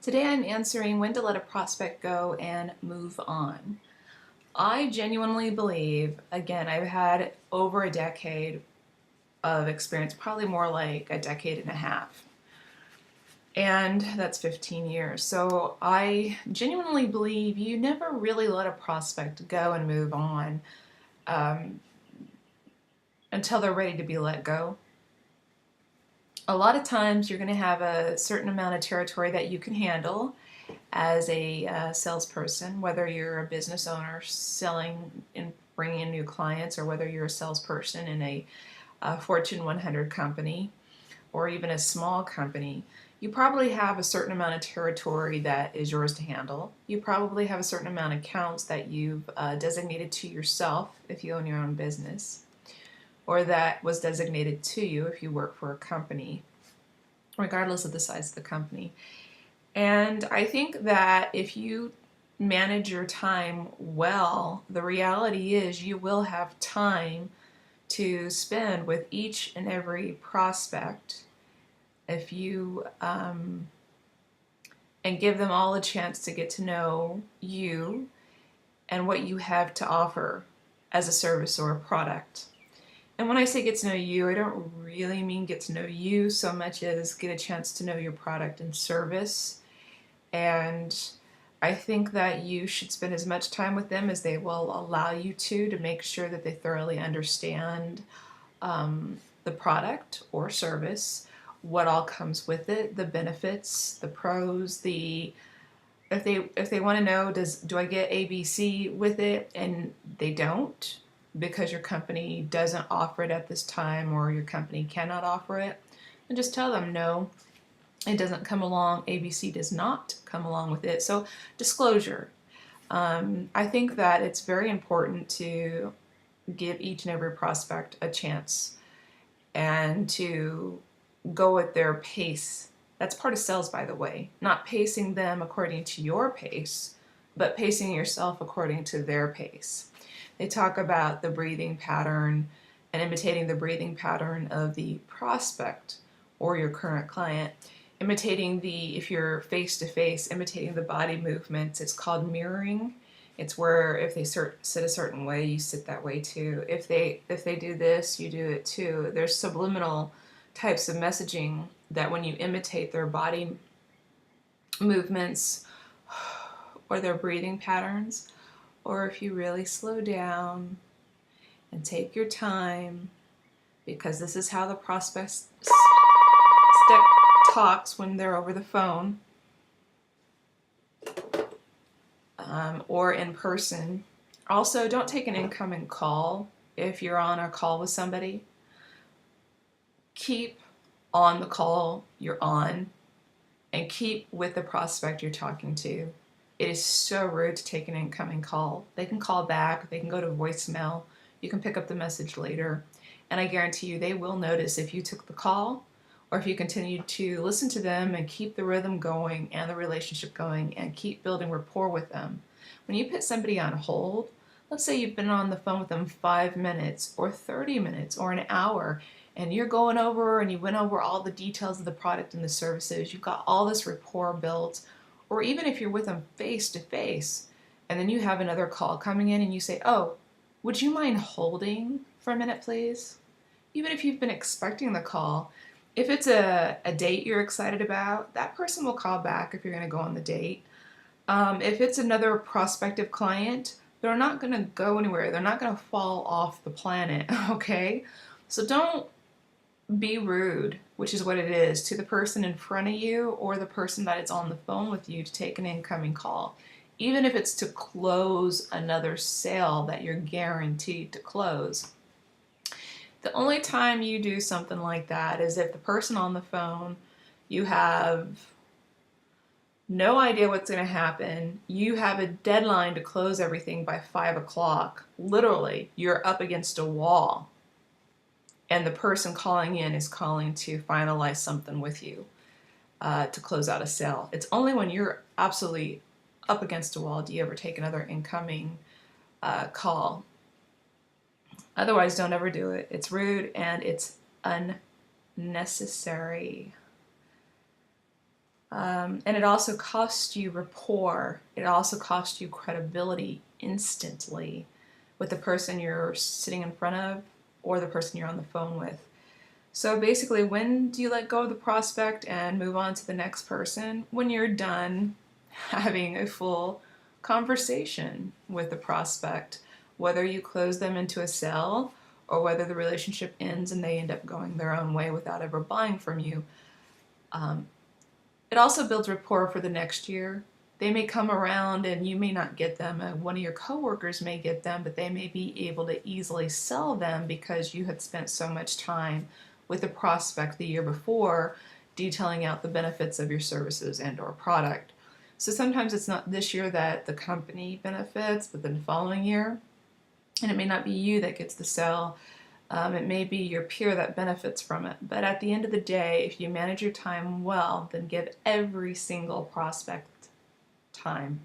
Today I'm answering when to let a prospect go and move on. I genuinely believe, again, I've had over a decade of experience, probably more like a decade and a half, and that's 15 years. So I genuinely believe you never really let a prospect go and move on um, until they're ready to be let go. A lot of times you're going to have a certain amount of territory that you can handle as a salesperson, whether you're a business owner selling and bringing in new clients, or whether you're a salesperson in a Fortune 100 company or even a small company. You probably have a certain amount of territory that is yours to handle. You probably have a certain amount of accounts that you've designated to yourself if you own your own business, or that was designated to you if you work for a company, regardless of the size of the company. And I think that if you manage your time well, the reality is you will have time to spend with each and every prospect if you and give them all a chance to get to know you and what you have to offer as a service or a product. And when I say get to know you, I don't really mean get to know you so much as get a chance to know your product and service. And I think that you should spend as much time with them as they will allow you to make sure that they thoroughly understand the product or service, what all comes with it, the benefits, the pros, if they want to know, do I get ABC with it, and they don't because your company doesn't offer it at this time, or your company cannot offer it, then just tell them no. It doesn't come along. ABC does not come along with it. So disclosure. I think that it's very important to give each and every prospect a chance and to go at their pace. That's part of sales, by the way. Not pacing them according to your pace, but pacing yourself according to their pace. They talk about the breathing pattern and imitating the breathing pattern of the prospect or your current client. Imitating if you're face to face, imitating the body movements. It's called mirroring. It's where if they sit a certain way, you sit that way too. If they do this, you do it too. There's subliminal types of messaging that when you imitate their body movements or their breathing patterns, or if you really slow down and take your time, because this is how the prospect talks when they're over the phone or in person. Also, don't take an incoming call if you're on a call with somebody. Keep on the call you're on and keep with the prospect you're talking to. It is so rude to take an incoming call. They can call back, they can go to voicemail, you can pick up the message later, and I guarantee you they will notice if you took the call or if you continue to listen to them and keep the rhythm going and the relationship going and keep building rapport with them. When you put somebody on hold, let's say you've been on the phone with them 5 minutes or 30 minutes or an hour, and you're going over and you went over all the details of the product and the services, you've got all this rapport built, or even if you're with them face to face, and then you have another call coming in and you say, oh, would you mind holding for a minute, please? Even if you've been expecting the call, if it's a date you're excited about, that person will call back if you're going to go on the date. If it's another prospective client, they're not going to go anywhere. They're not going to fall off the planet, okay? So don't be rude, which is what it is, to the person in front of you or the person that is on the phone with you to take an incoming call. Even if it's to close another sale that you're guaranteed to close. The only time you do something like that is if the person on the phone, you have no idea what's going to happen. You have a deadline to close everything by 5 o'clock. Literally, you're up against a wall. And the person calling in is calling to finalize something with you to close out a sale. It's only when you're absolutely up against a wall do you ever take another incoming call. Otherwise, don't ever do it. It's rude and it's unnecessary. And it also costs you rapport. It also costs you credibility instantly with the person you're sitting in front of or the person you're on the phone with. So basically, when do you let go of the prospect and move on to the next person? When you're done having a full conversation with the prospect, whether you close them into a sale or whether the relationship ends and they end up going their own way without ever buying from you. Um, it also builds rapport for the next year. They may come around and you may not get them. One of your coworkers may get them, but they may be able to easily sell them because you had spent so much time with the prospect the year before detailing out the benefits of your services and or product. So sometimes it's not this year that the company benefits, but then the following year. And it may not be you that gets the sale. It may be your peer that benefits from it. But at the end of the day, if you manage your time well, then give every single prospect time.